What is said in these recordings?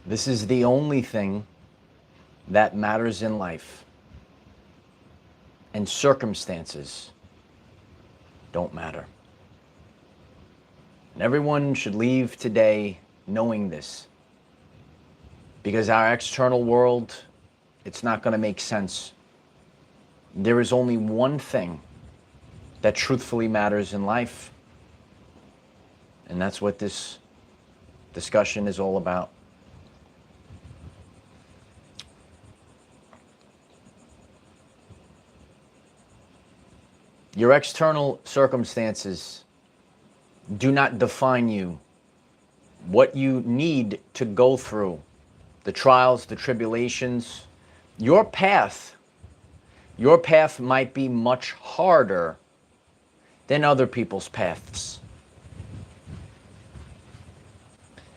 This is the only thing that matters in life. And circumstances don't matter. And everyone should leave today knowing this. Because our external world, it's not going to make sense. There is only one thing that truthfully matters in life. And that's what this discussion is all about. Your external circumstances do not define you. What you need to go through, the trials, the tribulations, your path might be much harder than other people's paths.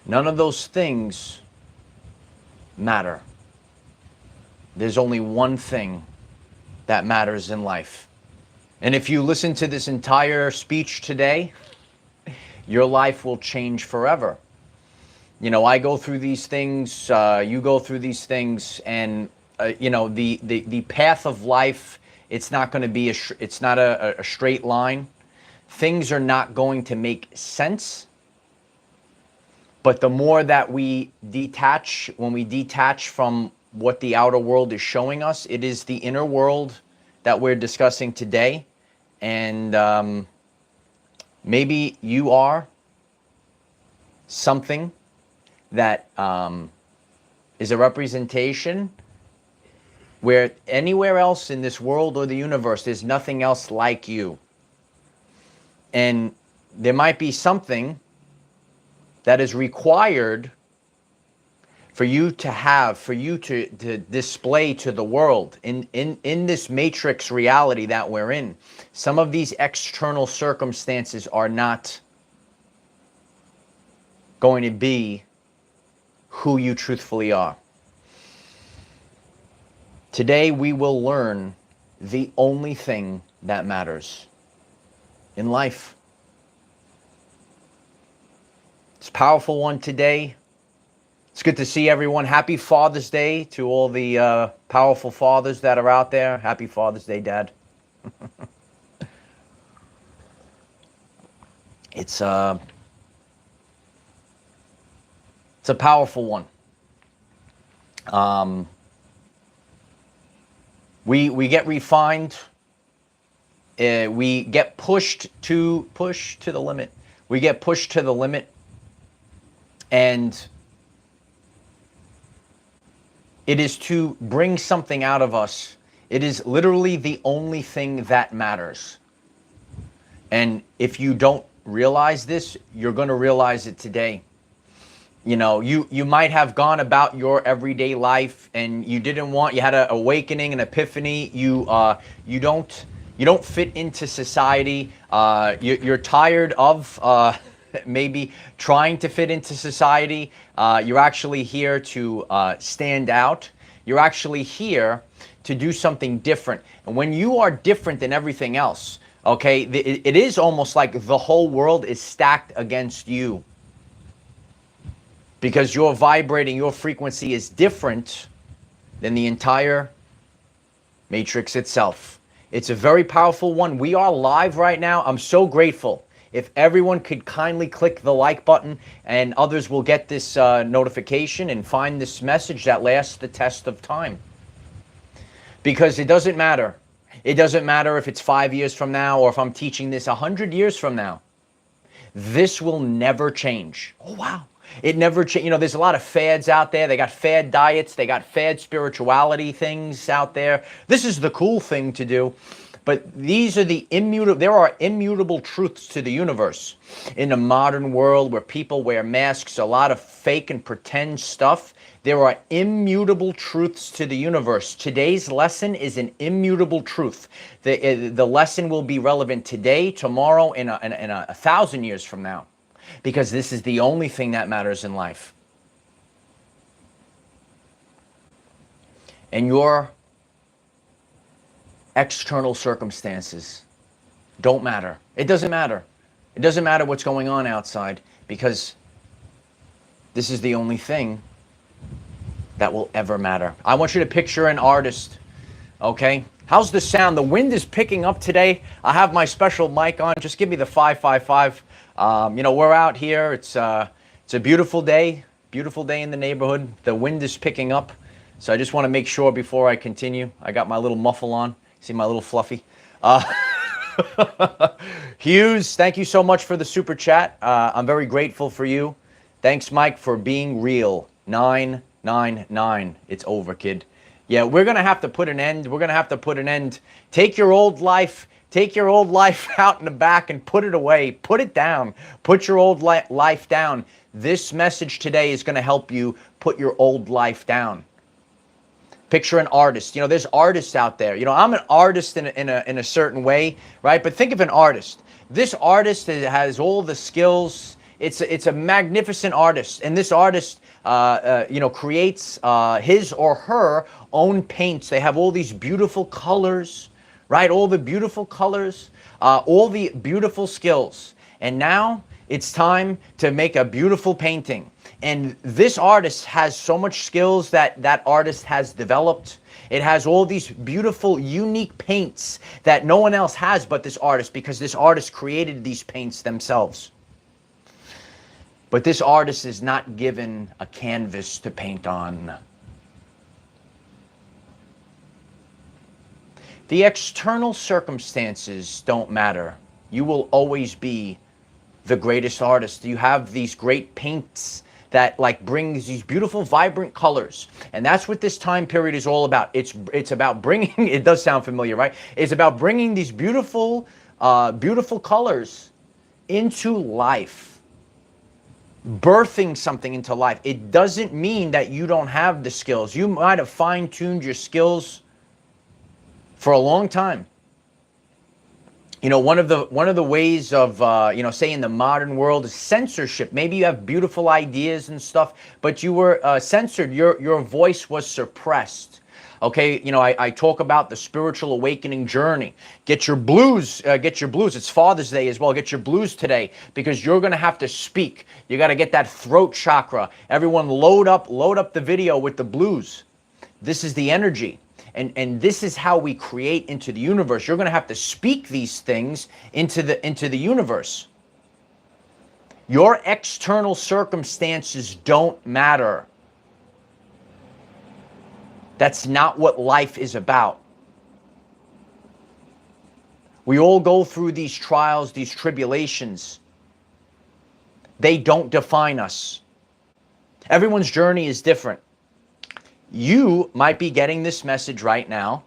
None of those things matter. There's only one thing that matters in life. And if you listen to this entire speech today, your life will change forever. You know, I go through these things, you go through these things, and you know, the path of life, it's not going to be it's not a straight line. Things are not going to make sense. But the more that we detach, when we detach from what the outer world is showing us, it is the inner world that we're discussing today. And maybe you are something that is a representation where anywhere else in this world or the universe, there's nothing else like you. And there might be something that is required for you to have, for you to display to the world in this matrix reality that we're in. Some of these external circumstances are not going to be who you truthfully are. Today we will learn the only thing that matters in life. It's a powerful one today. It's good to see everyone. Happy Father's Day to all the powerful fathers that are out there. Happy Father's Day, Dad. It's a powerful one. We get refined. We get pushed to the limit. We get pushed to the limit, and it is to bring something out of us. It is literally the only thing that matters. And if you don't realize this, you're going to realize it today. You know, you might have gone about your everyday life and you had an awakening, an epiphany. You don't fit into society. You're tired of maybe trying to fit into society. You're actually here to stand out. You're actually here to do something different. And when you are different than everything else, okay, it is almost like the whole world is stacked against you. Because you're vibrating, your frequency is different than the entire matrix itself. It's a very powerful one. We are live right now. I'm so grateful. If everyone could kindly click the like button, and others will get this notification and find this message that lasts the test of time. Because it doesn't matter. It doesn't matter if it's 5 years from now or if I'm teaching this 100 years from now. This will never change. Oh, wow. It never changes. You know, there's a lot of fads out there. They got fad diets. They got fad spirituality things out there. This is the cool thing to do. But these are the immutable, there are immutable truths to the universe. In the modern world where people wear masks, a lot of fake and pretend stuff, there are immutable truths to the universe. Today's lesson is an immutable truth. The lesson will be relevant today, tomorrow, and 1,000 years from now. Because this is the only thing that matters in life. And your external circumstances don't matter. It doesn't matter. It doesn't matter what's going on outside, because this is the only thing that will ever matter. I want you to picture an artist, okay? How's the sound? The wind is picking up today. I have my special mic on. Just give me the 555. You know, we're out here. It's a beautiful day in the neighborhood. The wind is picking up. So I just want to make sure before I continue, I got my little muffle on. See my little fluffy? Hughes, thank you so much for the super chat. I'm very grateful for you. Thanks, Mike, for being real. 999. It's over, kid. Yeah, we're going to have to put an end. We're going to have to put an end. Take your old life out in the back and put it away. Put it down. Put your old life down. This message today is going to help you put your old life down. Picture an artist. You know, there's artists out there. You know, I'm an artist in a certain way, right? But think of an artist. This artist has all the skills. It's a magnificent artist, and this artist, you know, creates his or her own paints. They have all these beautiful colors, right? All the beautiful colors, all the beautiful skills, and now it's time to make a beautiful painting. And this artist has so much skills that artist has developed. It has all these beautiful, unique paints that no one else has but this artist, because this artist created these paints themselves. But this artist is not given a canvas to paint on. The external circumstances don't matter. You will always be the greatest artist. You have these great paints that like brings these beautiful, vibrant colors. And that's what this time period is all about. It's about bringing, it does sound familiar, right? It's about bringing these beautiful, beautiful colors into life. Birthing something into life. It doesn't mean that you don't have the skills. You might have fine-tuned your skills for a long time. You know, one of the ways of, you know, say in the modern world is censorship. Maybe you have beautiful ideas and stuff, but you were censored. Your voice was suppressed. Okay, you know, I talk about the spiritual awakening journey. Get your blues, get your blues. It's Father's Day as well. Get your blues today, because you're going to have to speak. You got to get that throat chakra. Everyone load up the video with the blues. This is the energy. And this is how we create into the universe. You're going to have to speak these things into the universe. Your external circumstances don't matter. That's not what life is about. We all go through these trials, these tribulations. They don't define us. Everyone's journey is different. You might be getting this message right now,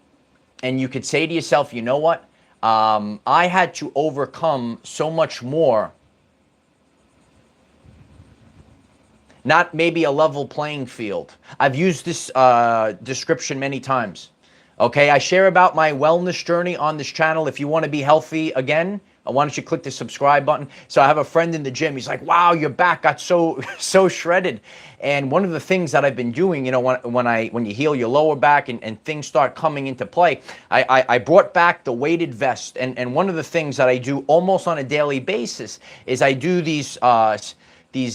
and you could say to yourself, you know what? I had to overcome so much more. Not maybe a level playing field. I've used this description many times. Okay, I share about my wellness journey on this channel. If you want to be healthy again, why don't you click the subscribe button? So I have a friend in the gym. He's like, wow, your back got so shredded. And one of the things that I've been doing, you know, when you heal your lower back and things start coming into play, I brought back the weighted vest. And one of the things that I do almost on a daily basis is I do these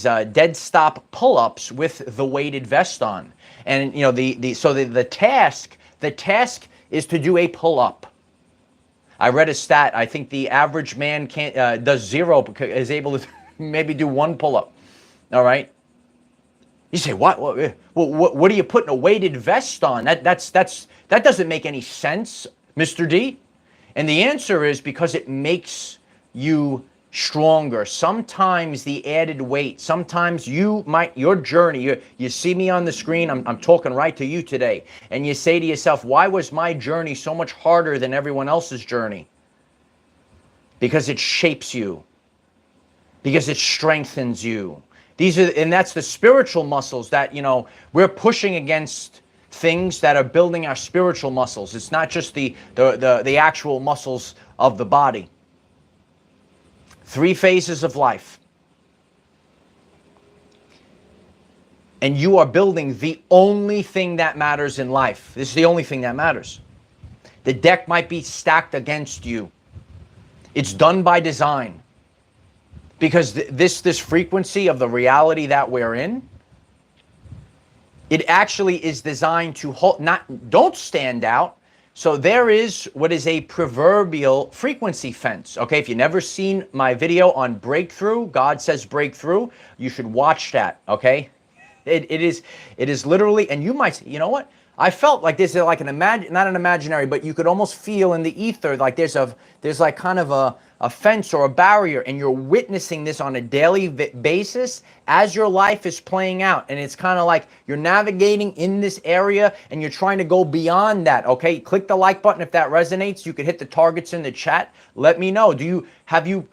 dead stop pull-ups with the weighted vest on. And you know, the task is to do a pull-up. I read a stat. I think the average man does zero, is able to maybe do one pull-up. All right. You say, what are you putting a weighted vest on? That doesn't make any sense, Mr. D. And the answer is because it makes you stronger. Sometimes the added weight, sometimes your journey, you see me on the screen, I'm talking right to you today, and you say to yourself, why was my journey so much harder than everyone else's journey? Because it shapes you, because it strengthens you. And that's the spiritual muscles that, you know, we're pushing against things that are building our spiritual muscles. It's not just the actual muscles of the body. 3 phases of life. And you are building the only thing that matters in life. This is the only thing that matters. The deck might be stacked against you. It's done by design. Because this frequency of the reality that we're in, It actually is designed to hold, don't stand out. So there is what is a proverbial frequency fence. Okay, if you've never seen my video on breakthrough, God says breakthrough, you should watch that. Okay, it is literally, and you might say, you know what? I felt like this is like not an imaginary, but you could almost feel in the ether like there's like kind of a fence or a barrier, and you're witnessing this on a daily basis as your life is playing out. And it's kind of like you're navigating in this area and you're trying to go beyond that. Okay, click the like button if that resonates. You could hit the targets in the chat. Let me know. Have you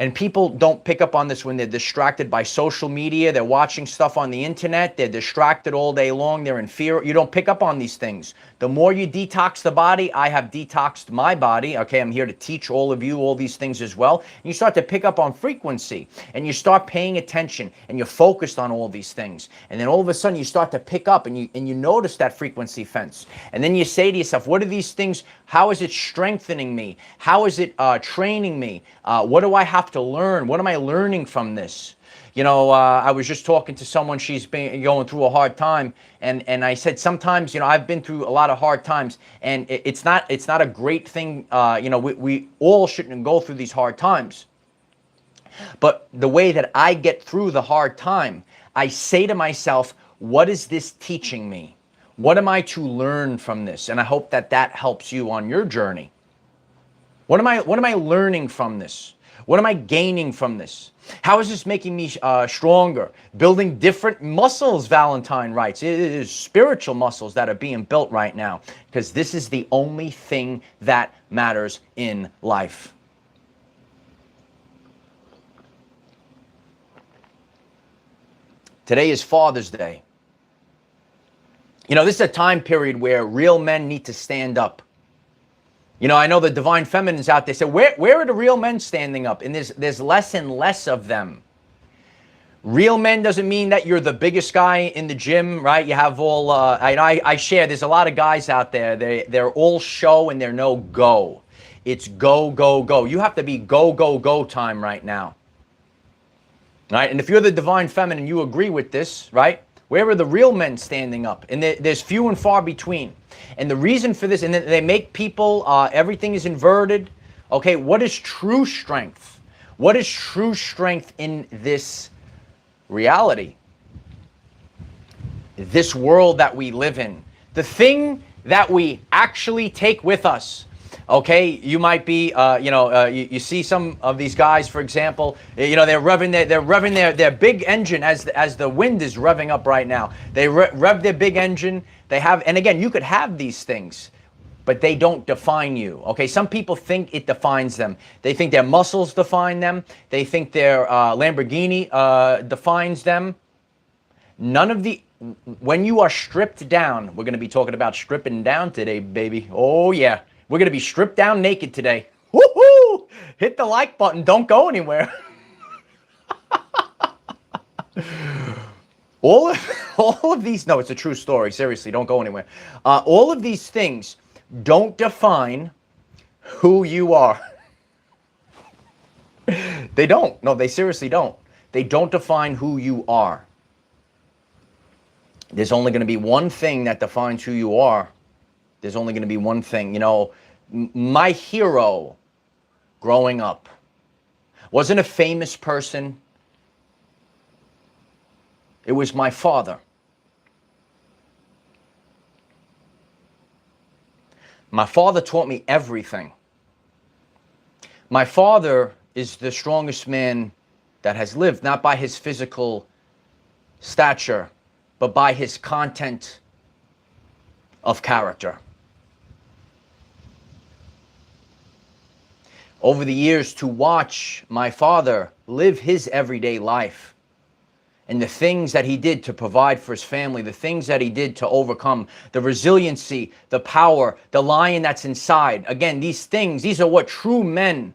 and people don't pick up on this when they're distracted by social media. They're watching stuff on the internet. They're distracted all day long. They're in fear. You don't pick up on these things. The more you detox the body, I have detoxed my body. Okay, I'm here to teach all of you all these things as well. And you start to pick up on frequency, and you start paying attention, and you're focused on all these things. And then all of a sudden you start to pick up, and you notice that frequency fence. And then you say to yourself, what are these things? How is it strengthening me? How is it training me? What do I have to learn? What am I learning from this? You know, I was just talking to someone, she's been going through a hard time, and I said sometimes, you know, I've been through a lot of hard times, and it's not a great thing. You know, we all shouldn't go through these hard times. But the way that I get through the hard time, I say to myself, what is this teaching me? What am I to learn from this? And I hope that that helps you on your journey. What am I learning from this? What am I gaining from this? How is this making me stronger? Building different muscles, Valentine writes. It is spiritual muscles that are being built right now, because this is the only thing that matters in life. Today is Father's Day. You know, this is a time period where real men need to stand up. You know, I know the divine feminines out there say, where are the real men standing up? And there's less and less of them. Real men doesn't mean that you're the biggest guy in the gym, right? You have all, I share, there's a lot of guys out there, they're all show and they're no go. It's go, go, go. You have to be go, go, go time right now. Right? And if you're the divine feminine, you agree with this, right? Where are the real men standing up? And there's few and far between. And the reason for this, and they make people, everything is inverted. Okay, what is true strength? What is true strength in this reality? This world that we live in. The thing that we actually take with us. Okay, you might be, you see some of these guys, for example, you know, they're revving their big engine as the wind is revving up right now. They rev their big engine. They have, and again, you could have these things, but they don't define you. Okay, some people think it defines them. They think their muscles define them. They think their Lamborghini defines them. None of the, when you are stripped down, we're going to be talking about stripping down today, baby. Oh yeah. We're going to be stripped down naked today. Woohoo! Hit the like button. Don't go anywhere. all of these, no, it's a true story. Seriously, don't go anywhere. All of these things don't define who you are. They don't. No, they seriously don't. They don't define who you are. There's only going to be one thing that defines who you are. There's only going to be one thing. You know, my hero growing up wasn't a famous person. It was my father. My father taught me everything. My father is the strongest man that has lived, not by his physical stature, but by his content of character. Over the years, to watch my father live his everyday life and the things that he did to provide for his family, the things that he did to overcome, the resiliency, the power, the lion that's inside. Again, these things, these are what true men,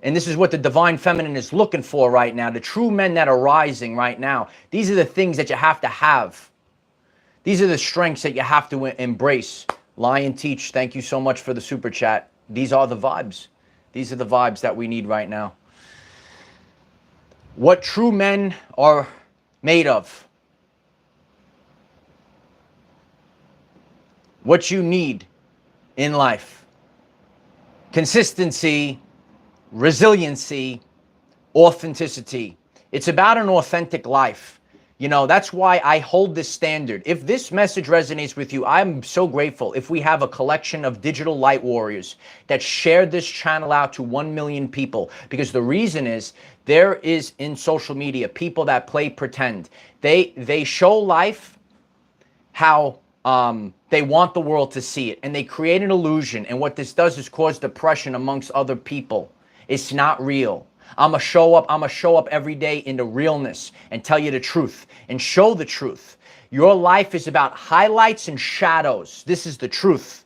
and this is what the divine feminine is looking for right now, the true men that are rising right now. These are the things that you have to have. These are the strengths that you have to embrace. Lion Teach, thank you so much for the super chat. These are the vibes. These are the vibes that we need right now. What true men are made of. what you need in life: consistency, resiliency, authenticity. It's about an authentic life. You know, that's why I hold this standard. If this message resonates with you, I'm so grateful if we have a collection of digital light warriors that share this channel out to 1 million people. Because the reason is, there is in social media people that play pretend. They show life how they want the world to see it, and they create an illusion. And what this does is cause depression amongst other people. It's not real. I'm going to show up every day in the realness and tell you the truth and show the truth. Your life is about highlights and shadows. This is the truth.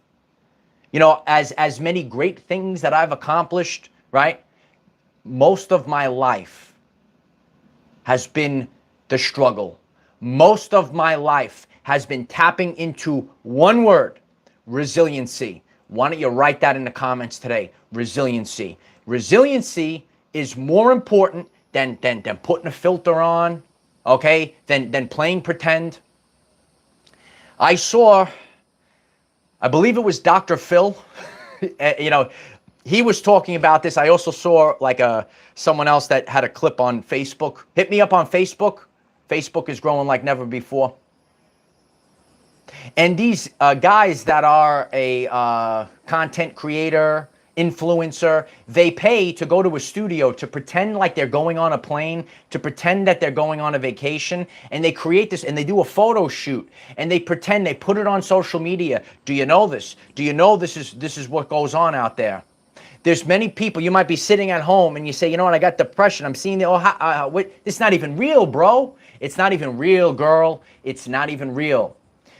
You know, as many great things that I've accomplished, right? Most of my life has been the struggle. Most of my life has been tapping into one word: resiliency. Why don't you write that in the comments today? Resiliency. Resiliency is more important than putting a filter on, okay? Than playing pretend. I believe it was Dr. Phil, you know, he was talking about this. I also saw like someone else that had a clip on Facebook. Hit me up on Facebook. Facebook is growing like never before. And these guys that are a content creator, influencer, they pay to go to a studio to pretend like they're going on a plane, to pretend that they're going on a vacation, and they create this and they do a photo shoot and they pretend, they put it on social media. Do you know this? Do you know this is what goes on out there? There's many people, you might be sitting at home and you say, you know what, I got depression. I'm seeing it's not even real, bro. It's not even real, girl. It's not even real.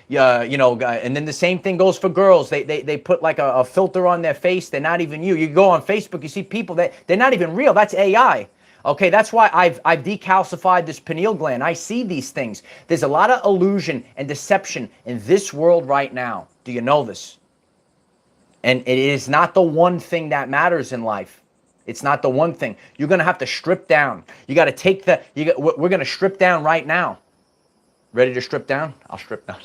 Yeah, you know, and then the same thing goes for girls. They put like a filter on their face. They're not even you. You go on Facebook, you see people that they're not even real. That's AI. Okay, that's why I've decalcified this pineal gland. I see these things. There's a lot of illusion and deception in this world right now. Do you know this? And it is not the one thing that matters in life. It's not the one thing. You're gonna have to strip down. You got to take we're gonna strip down right now. Ready to strip down? I'll strip down.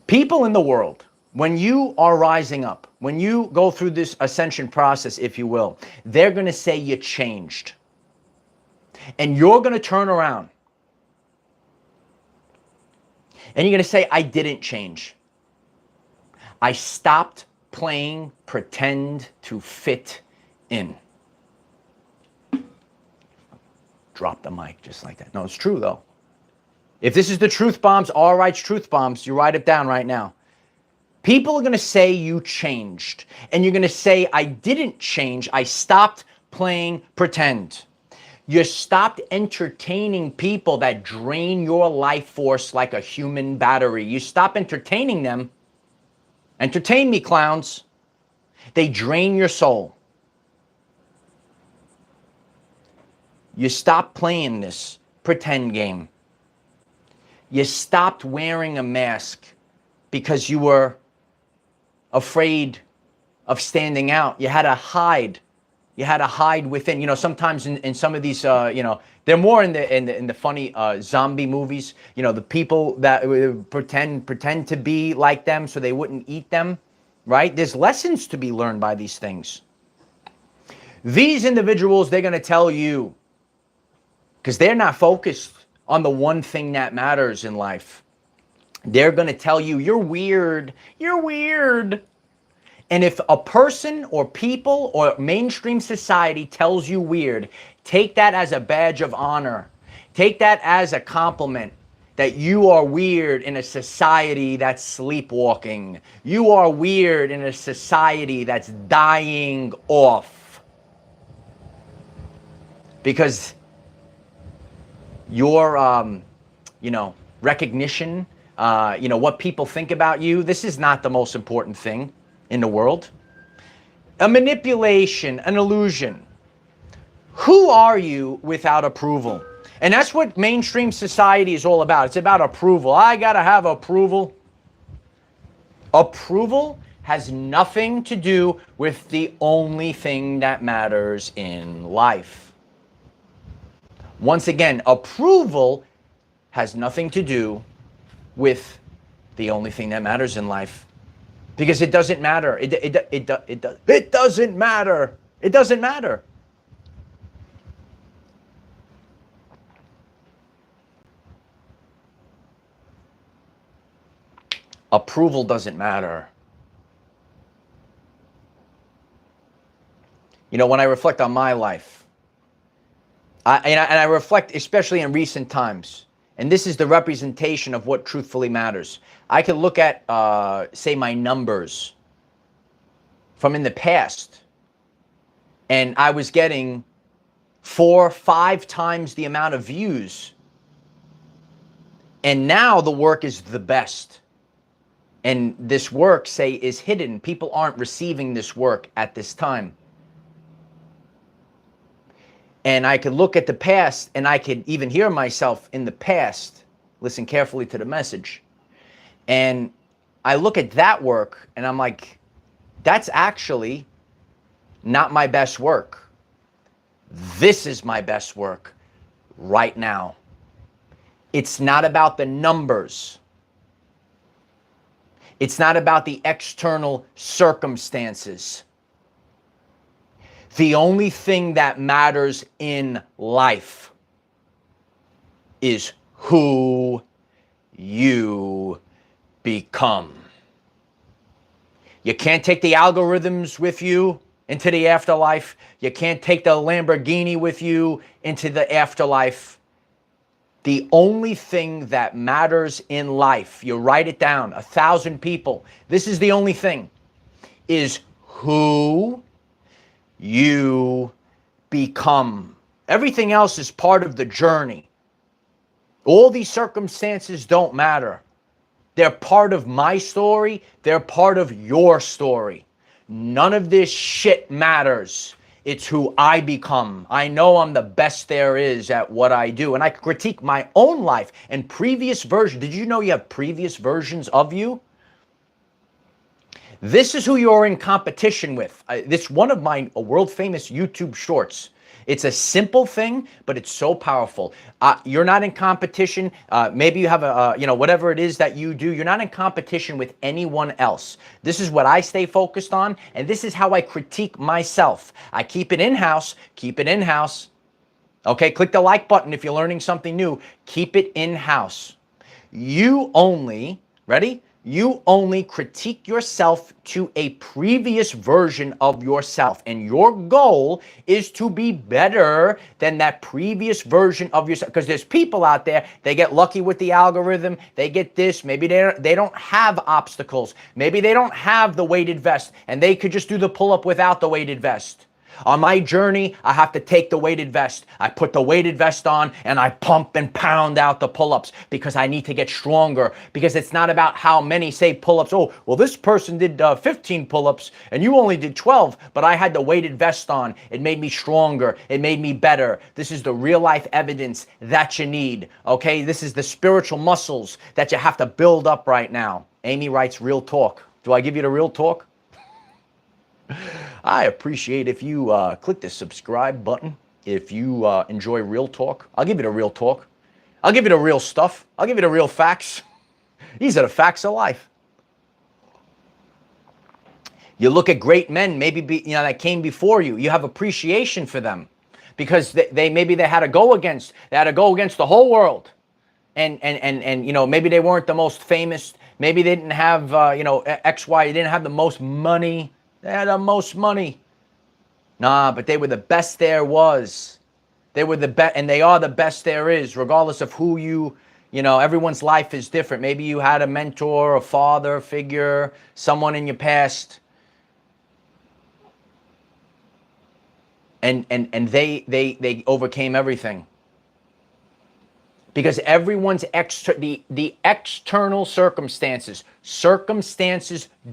People in the world, when you are rising up, when you go through this ascension process, if you will, they're going to say you changed. And you're going to turn around. And you're going to say, I didn't change. I stopped playing pretend to fit in. Drop the mic just like that. No, it's true though. If this is the truth bombs, all right's truth bombs, you write it down right now. People are going to say you changed. And you're going to say, I didn't change. I stopped playing pretend. You stopped entertaining people that drain your life force like a human battery. You stop entertaining them. Entertain me, clowns. They drain your soul. You stop playing this pretend game. You stopped wearing a mask because you were afraid of standing out. You had to hide. You had to hide within. You know, sometimes in some of these, you know, they're more in the funny zombie movies. You know, the people that pretend to be like them so they wouldn't eat them, right? There's lessons to be learned by these things. These individuals, they're going to tell you, because they're not focused on the one thing that matters in life. They're going to tell you, you're weird. You're weird. And if a person or people or mainstream society tells you weird, take that as a badge of honor. Take that as a compliment that you are weird in a society that's sleepwalking. You are weird in a society that's dying off. Because your, you know, recognition, you know, what people think about you, this is not the most important thing in the world. A manipulation, an illusion. Who are you without approval? And that's what mainstream society is all about. It's about approval. I gotta have approval. Approval has nothing to do with the only thing that matters in life. Once again, approval has nothing to do with the only thing that matters in life. Because it doesn't matter. It doesn't matter. It doesn't matter. Approval doesn't matter. You know, when I reflect on my life, I reflect especially in recent times, and this is the representation of what truthfully matters. I can look at, say, my numbers from in the past, and I was getting 4, 5 times the amount of views, and now the work is the best. And this work, say, is hidden. People aren't receiving this work at this time. And I could look at the past, and I could even hear myself in the past, listen carefully to the message. And I look at that work, and I'm like, that's actually not my best work. This is my best work right now. It's not about the numbers. It's not about the external circumstances. The only thing that matters in life is who you become. You can't take the algorithms with you into the afterlife. You can't take the Lamborghini with you into the afterlife. The only thing that matters in life, you write it down, 1,000 people, this is the only thing, is who you become. Everything else is part of the journey. All these circumstances don't matter. They're part of my story. They're part of your story. None of this shit matters. It's who I become. I know I'm the best there is at what I do. And I critique my own life and previous versions. Did you know you have previous versions of you? This is who you're in competition with. This one of my world famous YouTube shorts. It's a simple thing, but it's so powerful. You're not in competition. Maybe you have whatever it is that you do. You're not in competition with anyone else. This is what I stay focused on, and this is how I critique myself. I keep it in-house. Keep it in-house. Okay, click the like button if you're learning something new. Keep it in-house. You only, ready? You only critique yourself to a previous version of yourself. And your goal is to be better than that previous version of yourself. Because there's people out there, they get lucky with the algorithm. They get this. Maybe they don't have obstacles. Maybe they don't have the weighted vest. And they could just do the pull-up without the weighted vest. On my journey, I have to take the weighted vest. I put the weighted vest on and I pump and pound out the pull-ups because I need to get stronger. Because it's not about how many, say, pull-ups. Oh, well, this person did 15 pull-ups and you only did 12, but I had the weighted vest on. It made me stronger. It made me better. This is the real life evidence that you need. Okay, this is the spiritual muscles that you have to build up right now. Amy writes, real talk. Do I give you the real talk? I appreciate if you click the subscribe button. If you enjoy real talk, I'll give you the real talk. I'll give you the real stuff. I'll give you the real facts. These are the facts of life. You look at great men, maybe that came before you. You have appreciation for them because maybe they had to go against the whole world, and maybe they weren't the most famous. Maybe they didn't have X, Y. They didn't have the most money. They had the most money. Nah, but they were the best there was. They were the best, and they are the best there is, regardless of who everyone's life is different. Maybe you had a mentor, a father figure, someone in your past. And they overcame everything. Because everyone's the external circumstances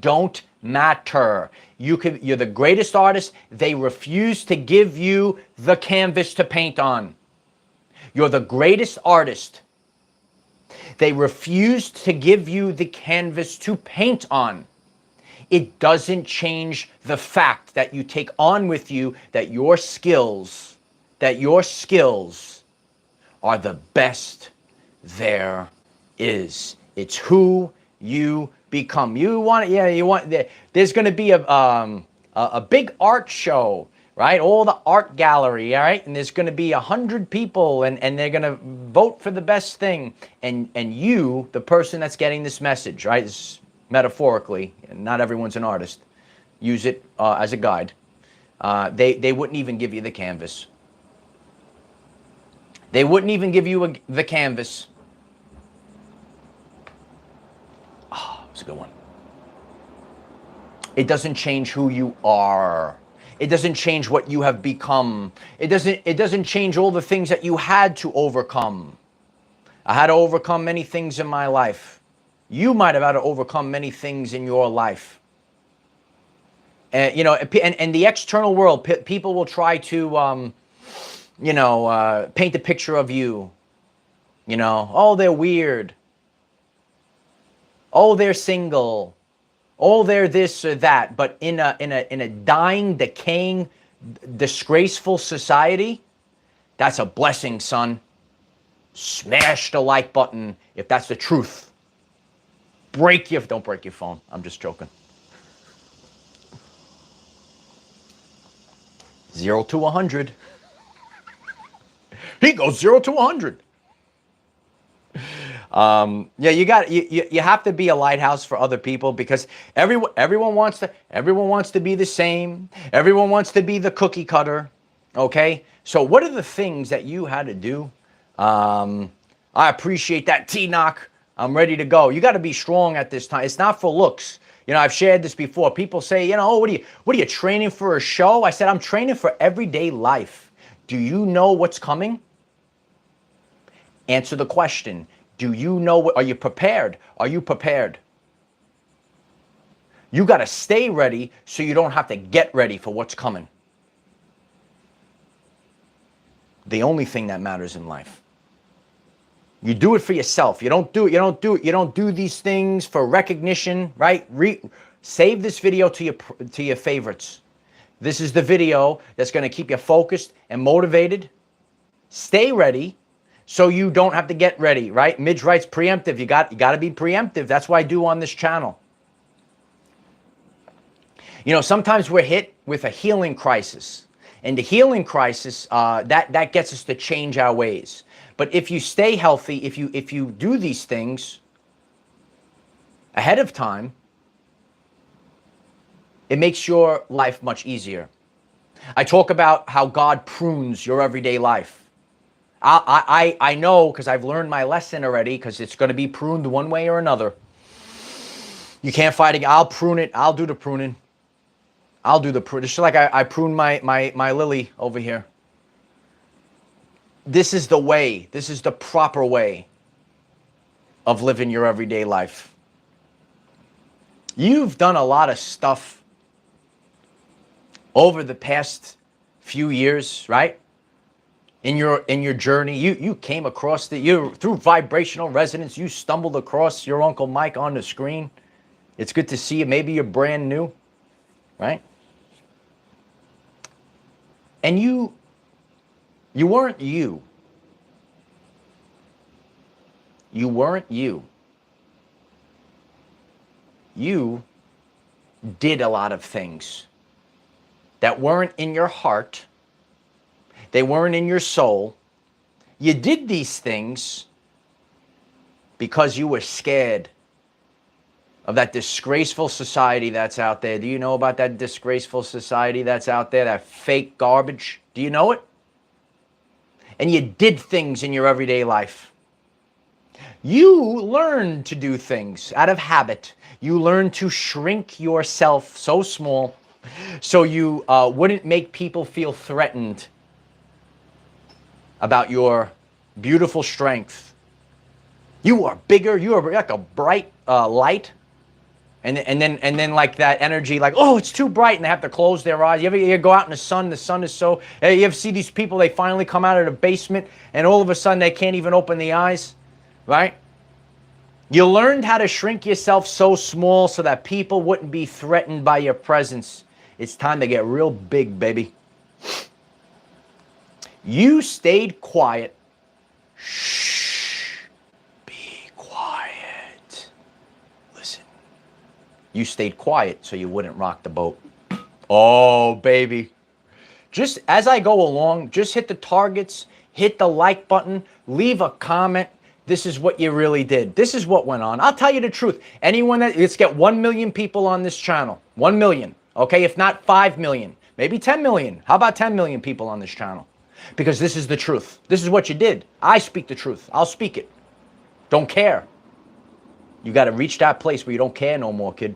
don't matter. You're the greatest artist. They refuse to give you the canvas to paint on. You're the greatest artist. They refuse to give you the canvas to paint on. It doesn't change the fact that you take on with you that your skills are the best there is. It's who you become. You want, yeah, you want, there's going to be a big art show, right? All the art gallery, all right? And there's going to be 100 people, and they're going to vote for the best thing. And you, the person that's getting this message, right? This, metaphorically, and not everyone's an artist, use it as a guide. They wouldn't even give you the canvas. They wouldn't even give you the canvas. Oh, it's a good one. It doesn't change who you are. It doesn't change what you have become. It doesn't change all the things that you had to overcome. I had to overcome many things in my life. You might have had to overcome many things in your life. And you know, and the external world, people will try to paint a picture of you. You know, oh, they're weird. Oh, they're single. Oh, they're this or that. But in a dying, decaying, disgraceful society, that's a blessing, son. Smash the like button if that's the truth. Don't break your phone. I'm just joking. 0 to 100. He goes 0 to 100. Yeah, you have to be a lighthouse for other people, because everyone wants to be the same. Everyone wants to be the cookie cutter. Okay, so what are the things that you had to do? I appreciate that, T-Knock. I'm ready to go. You got to be strong at this time. It's not for looks. You know, I've shared this before. People say, you know, what are you training for a show? I said, I'm training for everyday life. Do you know what's coming? Answer the question. Do you know what? Are you prepared? Are you prepared? You got to stay ready so you don't have to get ready for what's coming. The only thing that matters in life. You do it for yourself. You don't do these things for recognition, right? Save this video to your favorites. This is the video that's going to keep you focused and motivated. Stay ready so you don't have to get ready, right? Midge writes preemptive. You got to be preemptive. That's what I do on this channel. You know, sometimes we're hit with a healing crisis. And the healing crisis, that gets us to change our ways. But if you stay healthy, if you do these things ahead of time, it makes your life much easier. I talk about how God prunes your everyday life. I know, because I've learned my lesson already, because it's going to be pruned one way or another. You can't fight it. I'll prune it. I'll do the pruning. I'll do the pruning. Just like I prune my lily over here. This is the way. This is the proper way of living your everyday life. You've done a lot of stuff over the past few years, right? In your journey, you came across through vibrational resonance, you stumbled across your Uncle Mike on the screen. It's good to see you. Maybe you're brand new, right? And you weren't you. You weren't you. You did a lot of things that weren't in your heart. They weren't in your soul. You did these things because you were scared of that disgraceful society that's out there. Do you know about that disgraceful society that's out there, that fake garbage? Do you know it? And you did things in your everyday life. You learned to do things out of habit. You learned to shrink yourself so small so you wouldn't make people feel threatened about your beautiful strength. You are bigger. You are like a bright light. And then like that energy, like, oh, it's too bright, and they have to close their eyes. You ever go out in the sun is so, you ever see these people, they finally come out of the basement, and all of a sudden they can't even open the eyes, right? You learned how to shrink yourself so small so that people wouldn't be threatened by your presence. It's time to get real big, baby. You stayed quiet. Shh. Be quiet. You stayed quiet so you wouldn't rock the boat. Oh, baby. Just as I go along, just hit the targets, hit the like button, leave a comment. This is what you really did. This is what went on. I'll tell you the truth. Anyone let's get 1 million people on this channel. 1 million. Okay, if not 5 million, maybe 10 million. How about 10 million people on this channel? Because this is the truth. This is what you did. I speak the truth. I'll speak it. Don't care. You got to reach that place where you don't care no more, kid.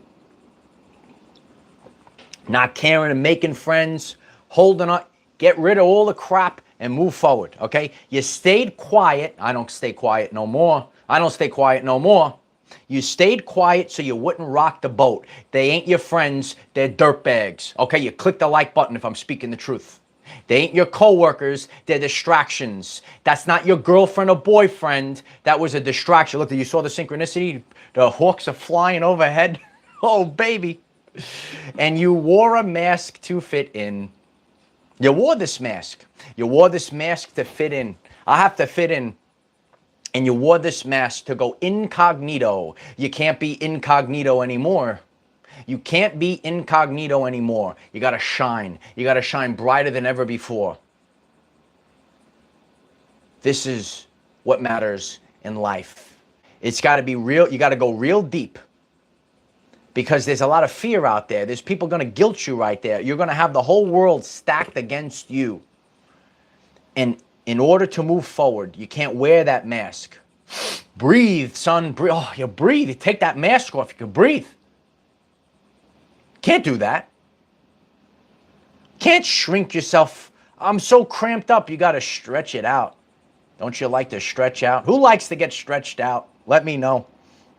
Not caring and making friends, holding up, get rid of all the crap and move forward, okay? You stayed quiet. I don't stay quiet no more. I don't stay quiet no more. You stayed quiet so you wouldn't rock the boat. They ain't your friends. They're dirtbags, okay? You click the like button if I'm speaking the truth. They ain't your coworkers. They're distractions. That's not your girlfriend or boyfriend. That was a distraction. Look, you saw the synchronicity? The hawks are flying overhead. Oh, baby. And you wore a mask to fit in. You wore this mask. You wore this mask to fit in. I have to fit in. And you wore this mask to go incognito. You can't be incognito anymore. You can't be incognito anymore. You got to shine. You got to shine brighter than ever before. This is what matters in life. It's got to be real. You got to go real deep. Because there's a lot of fear out there. There's people going to guilt you right there. You're going to have the whole world stacked against you. And in order to move forward, you can't wear that mask. Breathe, son. Breathe. Oh, you breathe. You take that mask off. You can breathe. Can't do that. Can't shrink yourself. I'm so cramped up. You got to stretch it out. Don't you like to stretch out? Who likes to get stretched out? Let me know.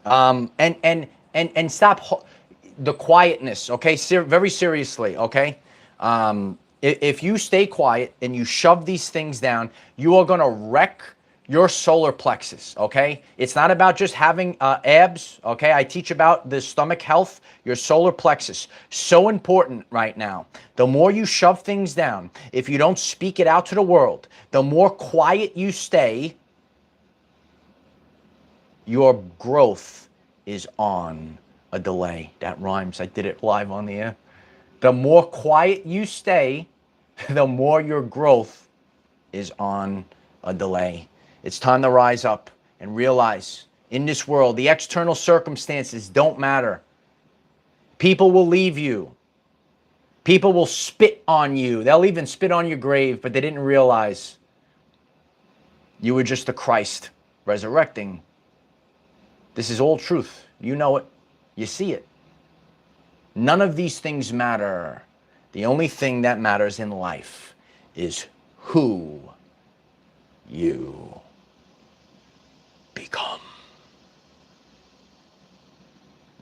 And stop the quietness, okay? Very seriously, okay? If you stay quiet and you shove these things down, you are going to wreck your solar plexus, okay? It's not about just having abs, okay? I teach about the stomach health, your solar plexus. So important right now. The more you shove things down, if you don't speak it out to the world, the more quiet you stay, your growth is on a delay. That rhymes. I did it live on the air. The more quiet you stay, the more your growth is on a delay. It's time to rise up and realize in this world, the external circumstances don't matter. People will leave you. People will spit on you. They'll even spit on your grave, but they didn't realize you were just the Christ resurrecting. This is all truth. You know it. You see it. None of these things matter. The only thing that matters in life is who you become.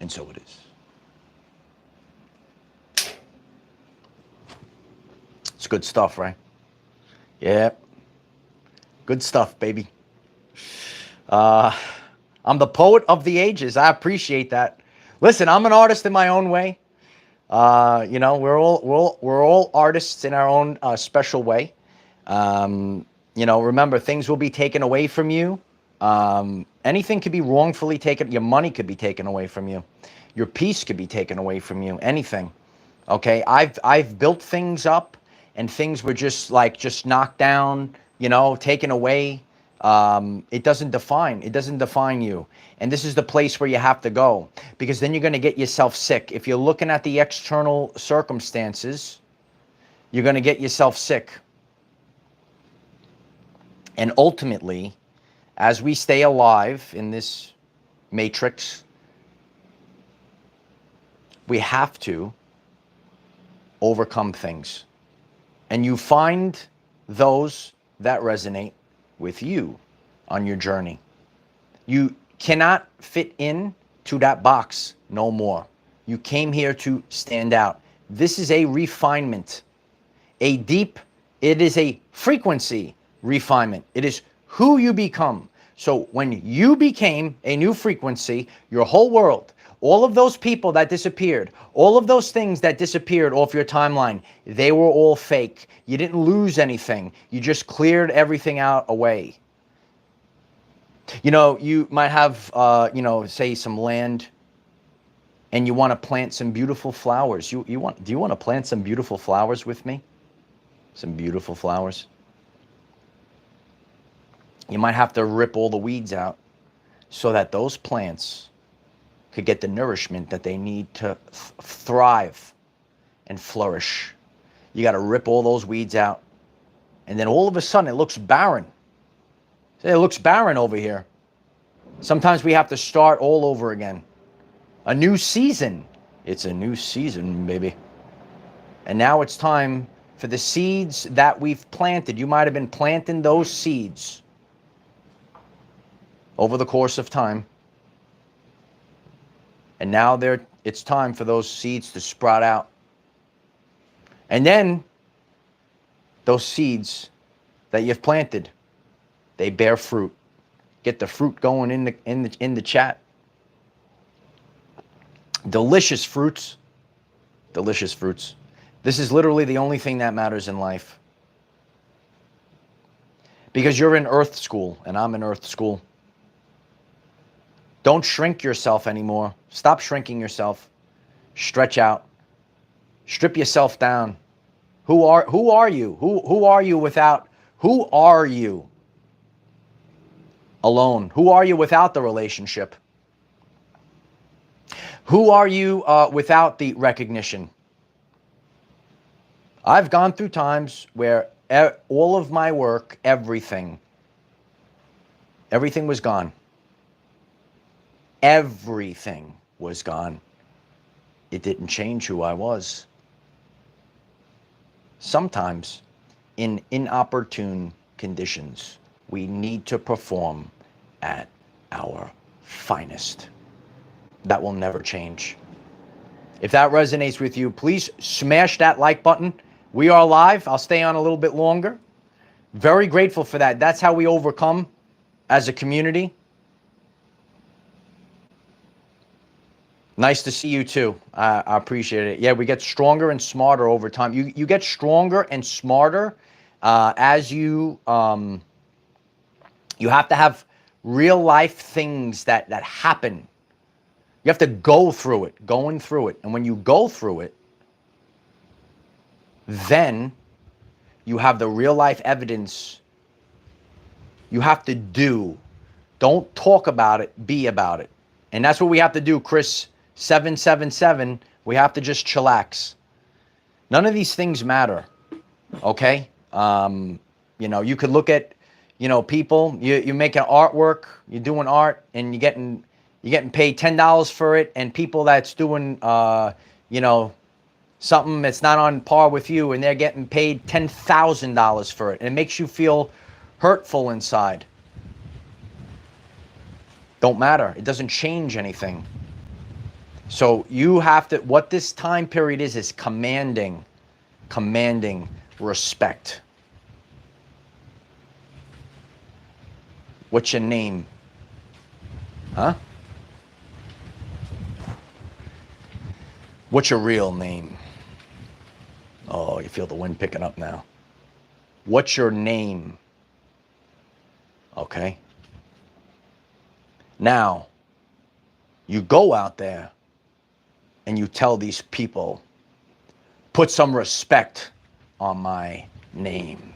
And so it is. It's good stuff, right? Yeah. Good stuff, baby. I'm the poet of the ages. I appreciate that. Listen, I'm an artist in my own way. You know, we're all artists in our own special way. You know, remember, things will be taken away from you. Anything could be wrongfully taken. Your money could be taken away from you. Your peace could be taken away from you. Anything. Okay, I've built things up, and things were just knocked down. You know, taken away. It doesn't define you. And this is the place where you have to go, because then you're going to get yourself sick. If you're looking at the external circumstances, you're going to get yourself sick. And ultimately, as we stay alive in this matrix, we have to overcome things. And you find those that resonate with you on your journey. You cannot fit in to that box no more. You came here to stand out. This is a refinement, it is a frequency refinement. It is who you become. So when you became a new frequency, your whole world, all of those people that disappeared, all of those things that disappeared off your timeline, they were all fake. You didn't lose anything. You just cleared everything out away. You know, you might have, you know, say some land and you want to plant some beautiful flowers. Do you want to plant some beautiful flowers with me? Some beautiful flowers. You might have to rip all the weeds out so that those plants could get the nourishment that they need to thrive and flourish. You got to rip all those weeds out. And then all of a sudden it looks barren. It looks barren over here. Sometimes we have to start all over again. A new season. It's a new season, baby. And now it's time for the seeds that we've planted. You might have been planting those seeds over the course of time. And now it's time for those seeds to sprout out. And then those seeds that you've planted, they bear fruit. Get the fruit going in the chat. Delicious fruits. Delicious fruits. This is literally the only thing that matters in life. Because you're in Earth School and I'm in Earth School. Don't shrink yourself anymore. Stop shrinking yourself. Stretch out. Strip yourself down. Who are you? Who are you without? Who are you alone? Who are you without the relationship? Who are you without the recognition? I've gone through times where all of my work, everything was gone. Everything was gone. It didn't change who I was. Sometimes, in inopportune conditions, we need to perform at our finest. That will never change. If that resonates with you, please smash that like button. We are live. I'll stay on a little bit longer. Very grateful for that. That's how we overcome as a community. Nice to see you too. I appreciate it. Yeah, we get stronger and smarter over time. You get stronger and smarter as you have to have real life things that happen. You have to go through it, going through it. And when you go through it, then you have the real life evidence. You have to do. Don't talk about it, be about it. And that's what we have to do, Chris. 777, we have to just chillax. None of these things matter, okay? You could look at, people, you make an artwork, you're doing art, and you're getting paid $10 for it, and people that's doing, something that's not on par with you, and they're getting paid $10,000 for it, and it makes you feel hurtful inside. Don't matter. It doesn't change anything. So you have to, what this time period is commanding respect. What's your name? Huh? What's your real name? Oh, you feel the wind picking up now. What's your name? Okay. Now, you go out there and you tell these people, put some respect on my name.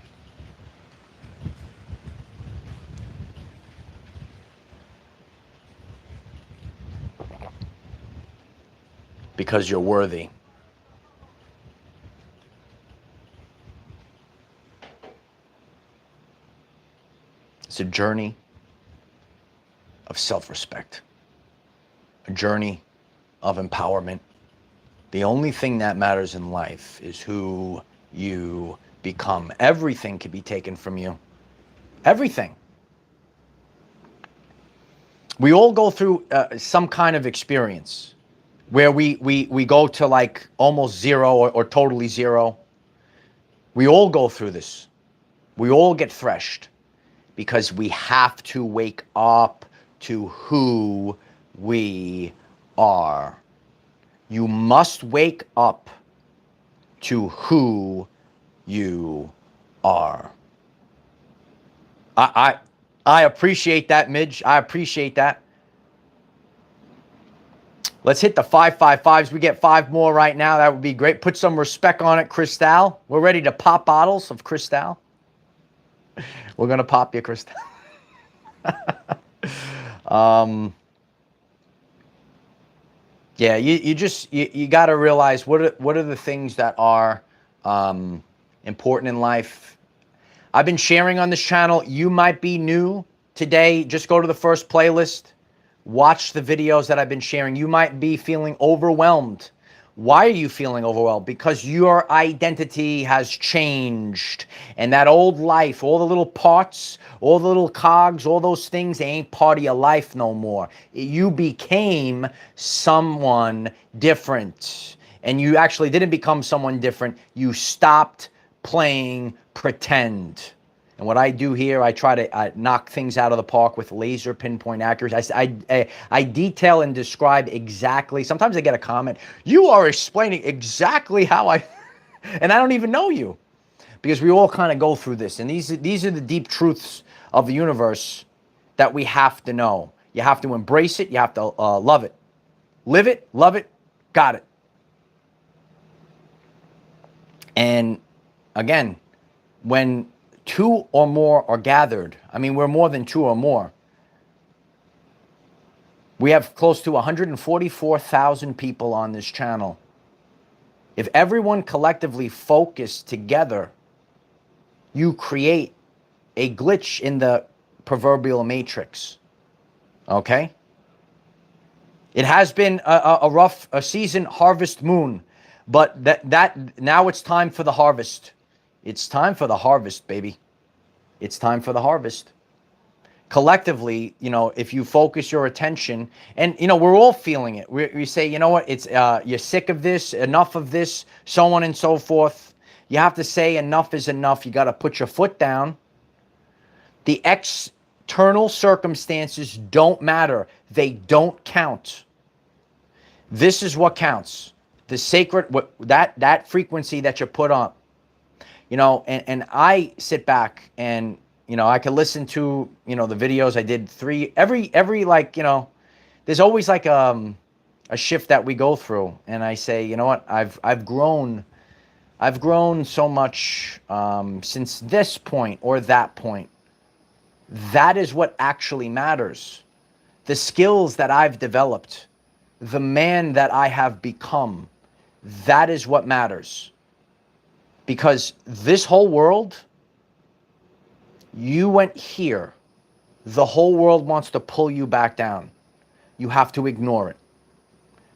Because you're worthy. It's a journey of self-respect. A journey of empowerment. The only thing that matters in life is who you become. Everything can be taken from you. Everything. We all go through some kind of experience where we go to like almost zero or totally zero. We all go through this. We all get threshed because we have to wake up to who we are. You must wake up to who you are. I appreciate that, Midge. I appreciate that. Let's hit the 555s. We get 5 more right now. That would be great. Put some respect on it, Cristal. We're ready to pop bottles of Cristal. We're going to pop you, Cristal. Yeah, you got to realize what are the things that are important in life. I've been sharing on this channel. You might be new today. Just go to the first playlist. Watch the videos that I've been sharing. You might be feeling overwhelmed. Why are you feeling overwhelmed? Because your identity has changed. And that old life, all the little parts, all the little cogs, all those things, they ain't part of your life no more. You became someone different. And you actually didn't become someone different. You stopped playing pretend. And what I do here, I try to knock things out of the park with laser pinpoint accuracy. I detail and describe exactly. Sometimes I get a comment, you are explaining exactly how I, and I don't even know you. Because we all kind of go through this. And these are the deep truths of the universe that we have to know. You have to embrace it. You have to love it. Live it, love it, got it. And again, when 2 or more are gathered. I mean, we're more than 2 or more. We have close to 144,000 people on this channel. If everyone collectively focused together, you create a glitch in the proverbial matrix. Okay? It has been a rough season, harvest moon, but that now it's time for the harvest. It's time for the harvest, baby. It's time for the harvest. Collectively, you know, if you focus your attention, and, you know, we're all feeling it. We say, you know what, it's you're sick of this, enough of this, so on and so forth. You have to say enough is enough. You got to put your foot down. The external circumstances don't matter. They don't count. This is what counts. The sacred, that frequency that you put on. You know, and I sit back and, you know, I can listen to, you know, the videos I did every like, you know, there's always like a shift that we go through. And I say, you know what, I've grown so much since this point or that point. That is what actually matters. The skills that I've developed, the man that I have become, that is what matters. Because this whole world, you went here. The whole world wants to pull you back down. You have to ignore it.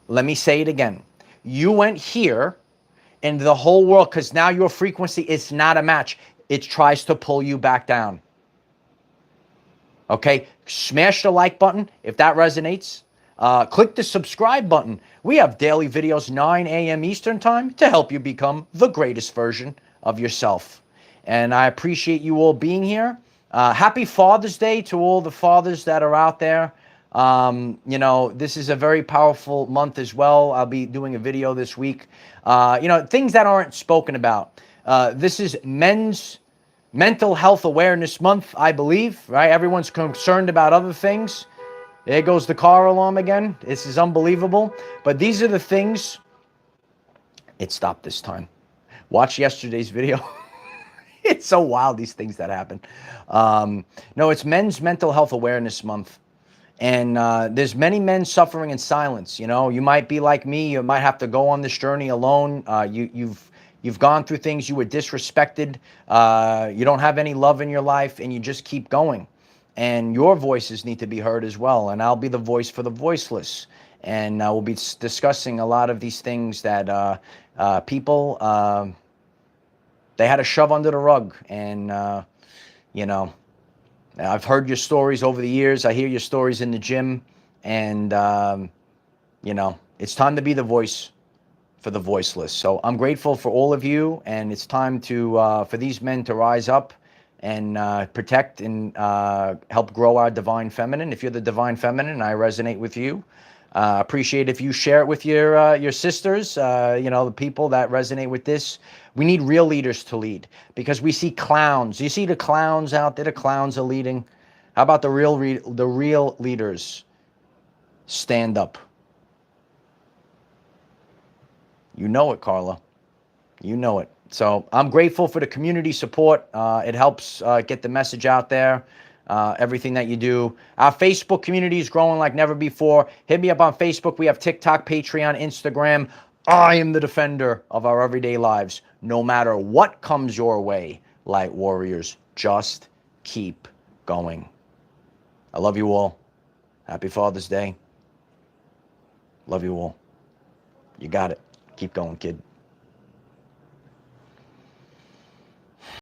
Let me say it again. You went here, and the whole world, because now your frequency is not a match. It tries to pull you back down. Okay? Smash the like button if that resonates. Click the subscribe button. We have daily videos 9 a.m. Eastern time to help you become the greatest version of yourself. And I appreciate you all being here. Happy Father's Day to all the fathers that are out there. You know, this is a very powerful month as well. I'll be doing a video this week. You know, things that aren't spoken about. This is Men's Mental Health Awareness Month, I believe, right? Everyone's concerned about other things. There goes the car alarm again. This is unbelievable. But these are the things. It stopped this time. Watch yesterday's video. It's so wild, these things that happen. No, it's Men's Mental Health Awareness Month. And there's many men suffering in silence. You know, you might be like me. You might have to go on this journey alone. You've gone through things. You were disrespected. You don't have any love in your life, and you just keep going. And your voices need to be heard as well. And I'll be the voice for the voiceless. And we'll be discussing a lot of these things that people, they had to shove under the rug. And, you know, I've heard your stories over the years. I hear your stories in the gym. And, you know, it's time to be the voice for the voiceless. So I'm grateful for all of you. And it's time to for these men to rise up and protect and help grow our divine feminine. If you're the divine feminine, I resonate with you. Appreciate if you share it with your sisters, you know, the people that resonate with this. We need real leaders to lead, because we see clowns. You see the clowns out there, the clowns are leading. How about the real leaders stand up? You know it, Carla. You know it. So I'm grateful for the community support. It helps get the message out there. Everything that you do. Our Facebook community is growing like never before. Hit me up on Facebook. We have TikTok, Patreon, Instagram. I am the defender of our everyday lives. No matter what comes your way, light warriors, just keep going. I love you all. Happy Father's Day. Love you all. You got it. Keep going, kid.